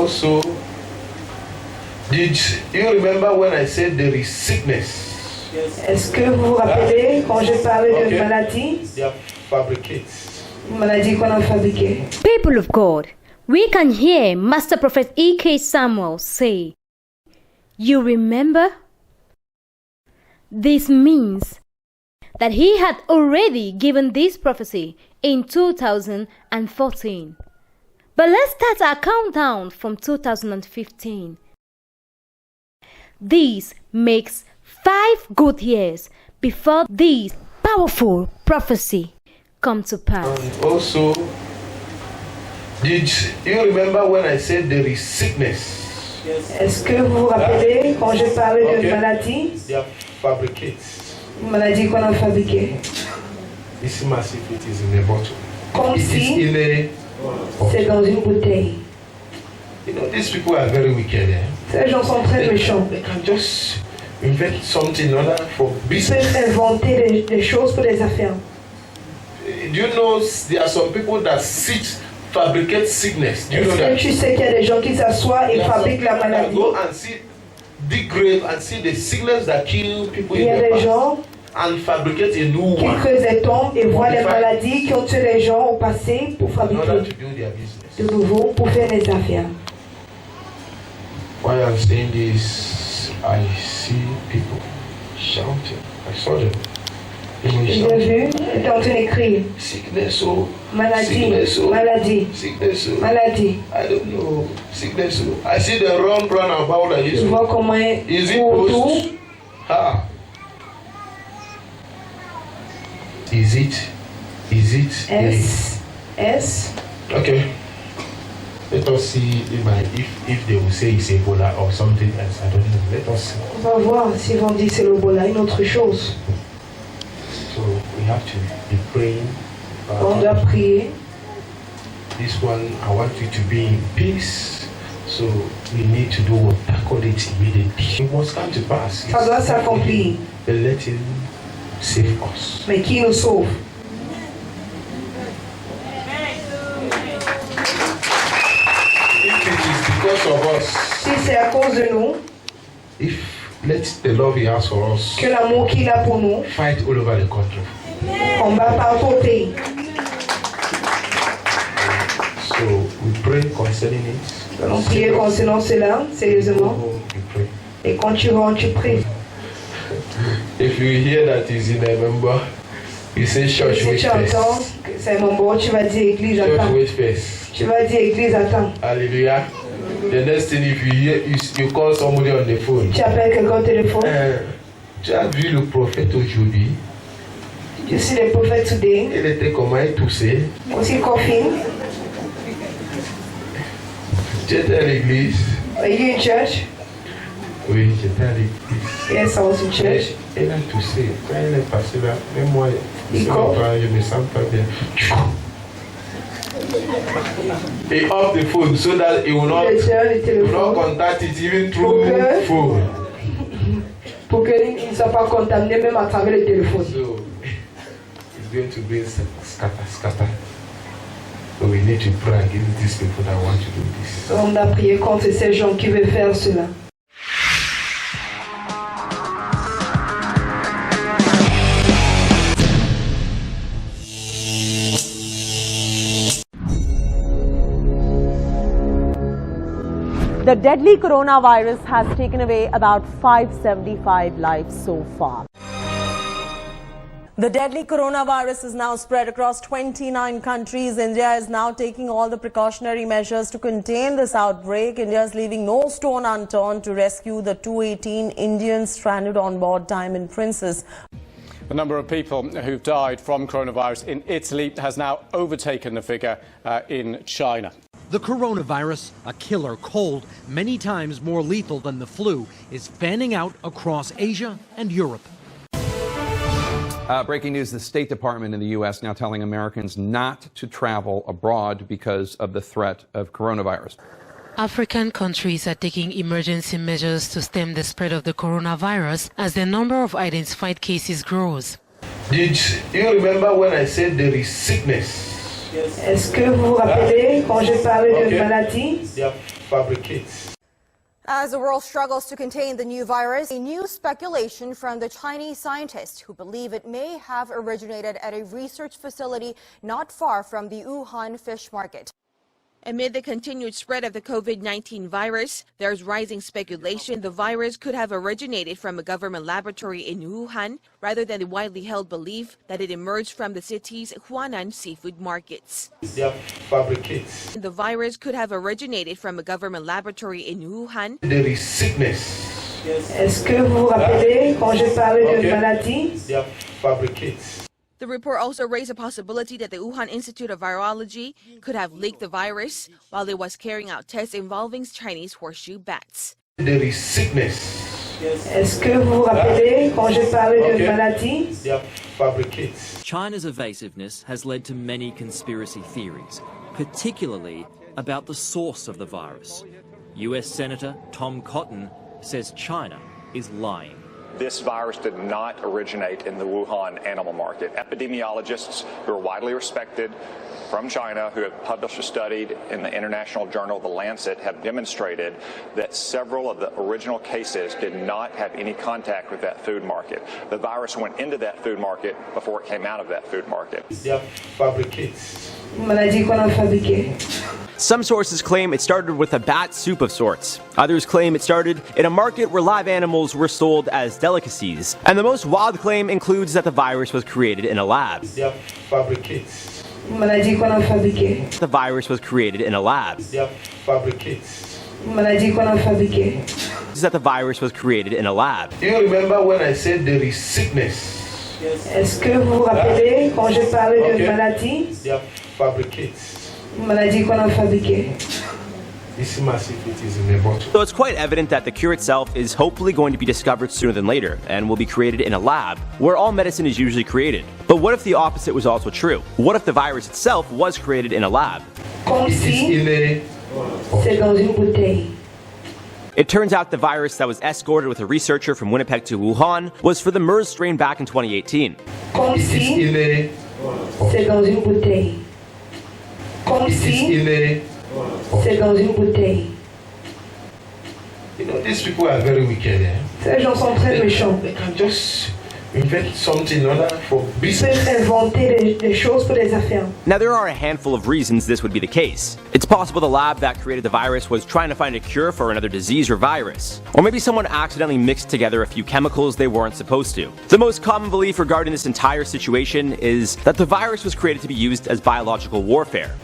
Also, did you remember when I said there is sickness? Est-ce que vous vous rappelez quand je parlais de maladie? They are fabricates. Une maladie qu'on a fabriquée. People of God, we can hear Master Prophet E.K. Samuel say, "You remember?" This means that he had already given this prophecy in 2014. But let's start our countdown from 2015. This makes 5 good years before this powerful prophecy come to pass. And also, did you remember when I said there is sickness? Est-ce que vous vous rappelez quand je parlais de maladie? They are fabricates. Une maladie qu'on a fabriquée. It's massive, it is in a bottle. Comme It is si in a c'est dans une bouteille. You know, these people are very wicked. Eh? Ces gens sont très méchants. They can just invent something in order for Ils business. peuvent inventer des choses pour les affaires. Do you know there are some people that fabricate sickness? Do you know Est-ce that? que tu sais qu'il y a des gens qui s'assoient et fabriquent la maladie? Go and see, dig grave and see the sickness that kill people Il y in a the des past gens and fabricate a new qui one creusent des tombes et voient les maladies qui ont tué les gens au passé pour in order fabriquer to do their business. de nouveau pour faire les affaires. Why I'm saying this, I see people shouting. I saw them. They were J'ai shouting. vu, ils étaient en train d'écrire Sickness, oh. maladie, Sickness, oh. maladie, Sickness, oh. maladie. I don't know. Sickness, oh. I see them run about like this. Tu vois comment Is it ils autour. post? Ah. Is it? S. Okay. Let us see if they will say it's Ebola or something else. I don't know. Let us see. On va voir s'ils vont dire c'est l'Ebola, une autre chose. So we have to be praying. On doit prier. This one, I want you to be in peace. So we need to do what according immediately. It must come to pass. Ça doit s'accomplir. But let him save us. Mais qui nous sauve? If it is because of us, Si c'est à cause de nous, let the love he has for us que l'amour qu'il a pour nous, fight all over the country. combat partout au pays. So we pray concerning it. On prie concernant cela, sérieusement. We pray. Et quand tu rentres, tu pries. If you hear that he's in a member, you say church Si wait tu entends first. que c'est mon bon, tu vas dire église Church attends. wait first. Tu vas dire église attends. Hallelujah. The next thing, if you hear, you call somebody on the phone. Tu appelles quelqu'un au téléphone. Tu as vu le prophète aujourd'hui? Je suis le prophète today. Il était comment il toussait? Aussi confine. Tu étais à l'église? Are you in church? Oui, j'étais à l'église. Yes, I was in church. Elle a toussé. Quand elle est passée là, même moi, je me sens pas bien. Et off the phone so that it will not, contact it even through phone. Pour qu'ils ne soient pas contaminés même à travers le téléphone. So it's going to be scatter. So we need to pray against these people that want to do this. On a prié contre ces gens qui veulent faire cela. The deadly coronavirus has taken away about 575 lives so far. The deadly coronavirus is now spread across 29 countries. India is now taking all the precautionary measures to contain this outbreak. India is leaving no stone unturned to rescue the 218 Indians stranded on board Diamond Princess. The number of people who've died from coronavirus in Italy has now overtaken the figure in China. The coronavirus, a killer cold, many times more lethal than the flu, is fanning out across Asia and Europe. Breaking news, the State Department in the U.S. now telling Americans not to travel abroad because of the threat of coronavirus. African countries are taking emergency measures to stem the spread of the coronavirus as the number of identified cases grows. Did you remember when I said there is sickness? Est-ce que vous vous rappelez quand je parlais de maladie? They are fabricates. As the world struggles to contain the new virus, a new speculation from the Chinese scientists who believe it may have originated at a research facility not far from the Wuhan fish market. Amid the continued spread of the COVID-19 virus, there's rising speculation the virus could have originated from a government laboratory in Wuhan, rather than the widely held belief that it emerged from the city's Huanan seafood markets. They are fabricates. The virus could have originated from a government laboratory in Wuhan. There is sickness. Est-ce que vous vous rappelez quand j'ai parlé de maladie? They are fabricates. The report also raised a possibility that the Wuhan Institute of Virology could have leaked the virus while it was carrying out tests involving Chinese horseshoe bats. There is sickness. Est-ce que vous vous rappelez quand j'ai parlé de maladie? They are fabricates. China's evasiveness has led to many conspiracy theories, particularly about the source of the virus. US Senator Tom Cotton says China is lying. This virus did not originate in the Wuhan animal market. Epidemiologists who are widely respected from China, who have published or studied in the international journal The Lancet, have demonstrated that several of the original cases did not have any contact with that food market. The virus went into that food market before it came out of that food market. They are fabricates. Maladie qu'on a fabriquée. Some sources claim it started with a bat soup of sorts. Others claim it started in a market where live animals were sold as delicacies. And the most wild claim includes that the virus was created in a lab. They are fabricates. Maladie qu'on a fabriquée. The virus was created in a lab. They are fabricates. Maladie qu'on a fabriquée. That the virus was created in a lab. Do you remember when I said there is sickness? Est-ce que vous vous rappelez quand j'ai parlé de maladie? They are fabricates. Maladie qu'on a fabriquée. This massive it is in a bottle. So it's quite evident that the cure itself is hopefully going to be discovered sooner than later and will be created in a lab where all medicine is usually created. But what if the opposite was also true? What if the virus itself was created in a lab? Comme si c'est dans une bouteille. It turns out the virus that was escorted with a researcher from Winnipeg to Wuhan was for the MERS strain back in 2018. Comme si c'est dans une bouteille. Comme si c'est dans une bouteille. You know, these people are very wicked. Ces gens sont très méchants. They can just invent something in order for business. Ils peuvent inventer des choses pour des affaires. Now, there are a handful of reasons this would be the case. It's possible the lab that created the virus was trying to find a cure for another disease or virus. Or maybe someone accidentally mixed together a few chemicals they weren't supposed to. The most common belief regarding this entire situation is that the virus was created to be used as biological warfare.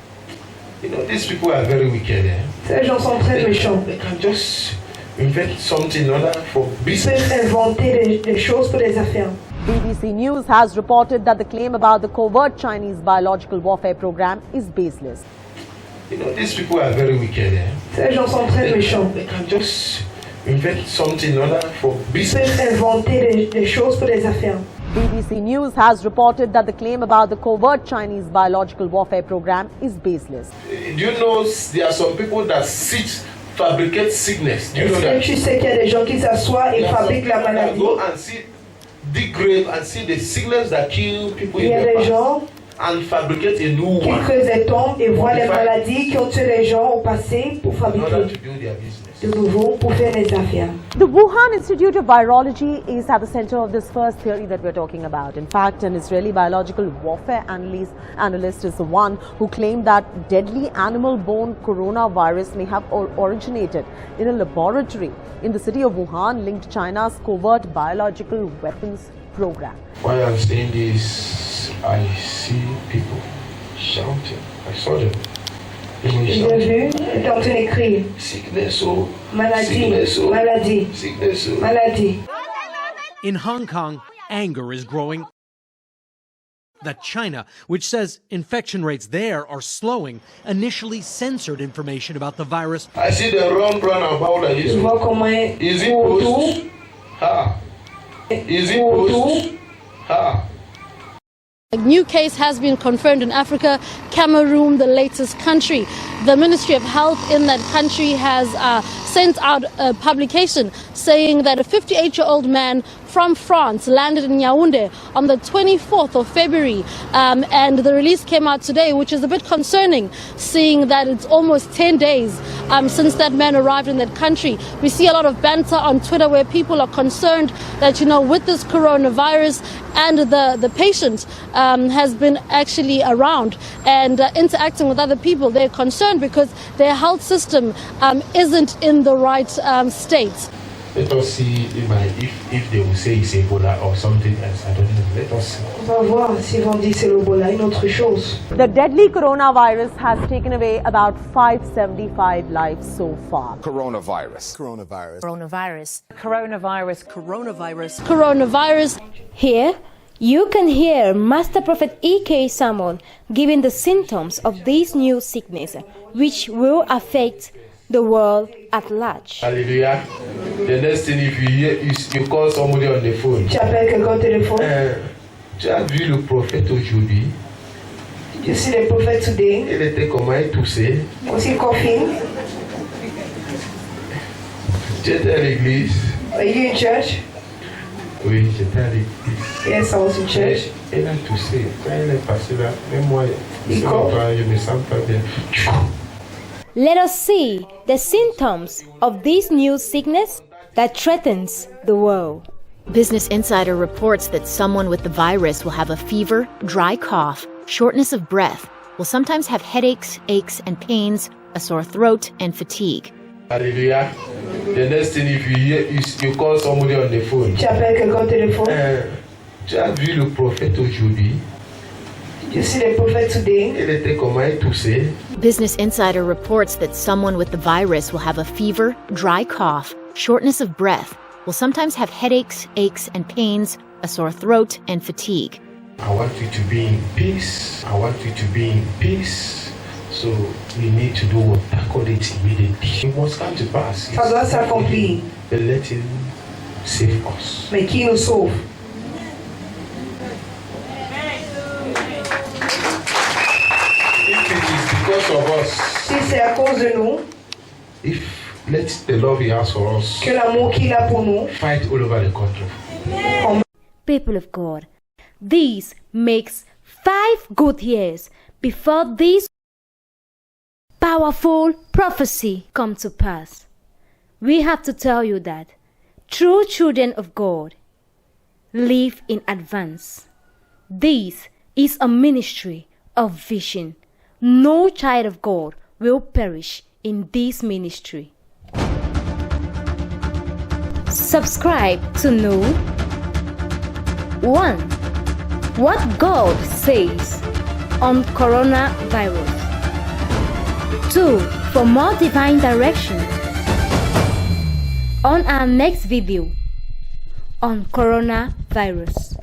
You know, these people are very wicked. Ces gens sont très méchants. They can just invent something in order for Ils business. peuvent inventer des choses pour des affaires. BBC News has reported that the claim about the covert Chinese biological warfare program is baseless. You know, these people are very wicked. Ces gens sont très méchants. They can just invent something in order for Ils business. peuvent inventer des choses pour des affaires. BBC News has reported that the claim about the covert Chinese biological warfare program is baseless. Do you know there are some people that fabricate sickness? Do you know that? Tu sais qu'il y a des gens qui s'assoient et fabriquent la maladie. Go and see, dig grave and see the sickness that kill people Il in y a the des past gens and fabricate a new qui one creusent des tombes et voient les maladies qui ont tué les gens au passé pour in order fabriquer to do their business. de nouveau pour faire des affaires. The Wuhan Institute of Virology is at the center of this first theory that we're talking about. In fact, an Israeli biological warfare analyst is the one who claimed that deadly animal-borne coronavirus may have originated in a laboratory in the city of Wuhan linked to China's covert biological weapons program. While I'm saying this, I see people shouting. I saw them. J'ai vu, ils ont écrit Sickness, oh, maladie, sickness, oh, maladie, sickness, oh. maladie. In Hong Kong, anger is growing that China, which says infection rates there are slowing, initially censored information about the virus. I see the run about like this. Tu vois comment Is it post? Ha. Is it post? Ha. A new case has been confirmed in Africa, Cameroon, the latest country. The Ministry of Health in that country has sent out a publication saying that a 58-year-old man from France landed in Yaoundé on the 24th of February, and the release came out today, which is a bit concerning, seeing that it's almost 10 days since that man arrived in that country. We see a lot of banter on Twitter where people are concerned that, with this coronavirus, and the patient has been actually around and interacting with other people. They're concerned because their health system isn't in the right state. Let us see if they will say it's Ebola or something else. I don't know. Let us see. On va voir s'ils vont dire c'est l'Ebola, une autre chose. The deadly coronavirus has taken away about 575 lives so far. Coronavirus. Here, you can hear Master Prophet E.K. Samuel giving the symptoms of this new sickness, which will affect the world at large. Hallelujah. The next thing, if you hear, you call somebody on the phone. Tu appelles quelqu'un au téléphone. Tu as vu le prophète aujourd'hui? You see the prophet today. Il était comment? Il toussait. Aussi confine. Tu étais à l'église? Are you in church? Oui, j'étais à l'église. Yes, I was in church. Elle a toussé. Quand elle est passée là, même moi, je me sens pas bien. Let us see the symptoms of this new sickness that threatens the world. Business Insider reports that someone with the virus will have a fever, dry cough, shortness of breath, will sometimes have headaches, aches, and pains, a sore throat, and fatigue. Hallelujah. The next thing, if you hear, you call somebody on the phone. Tu appelles quelqu'un au téléphone. Tu as vu le prophète aujourd'hui? You see the prophet today. Il était comment? Il toussait. Business Insider reports that someone with the virus will have a fever, dry cough, shortness of breath, will sometimes have headaches, aches, and pains, a sore throat, and fatigue. I want you to be in peace. I want you to be in peace. So we need to do what tackle it immediately. It must come to pass. Ça doit s'accomplir. But let him save us. Mais qui nous sauve? If it is because of us, si c'est à cause de nous, if let the love he has for us, que l'amour qu'il a pour nous, fight all over the country. People of God, this makes 5 good years before this powerful prophecy come to pass. We have to tell you that true children of God live in advance. This is a ministry of vision. No child of God will perish in this ministry. Subscribe to know 1. What God says on coronavirus. 2. For more divine direction on our next video on coronavirus.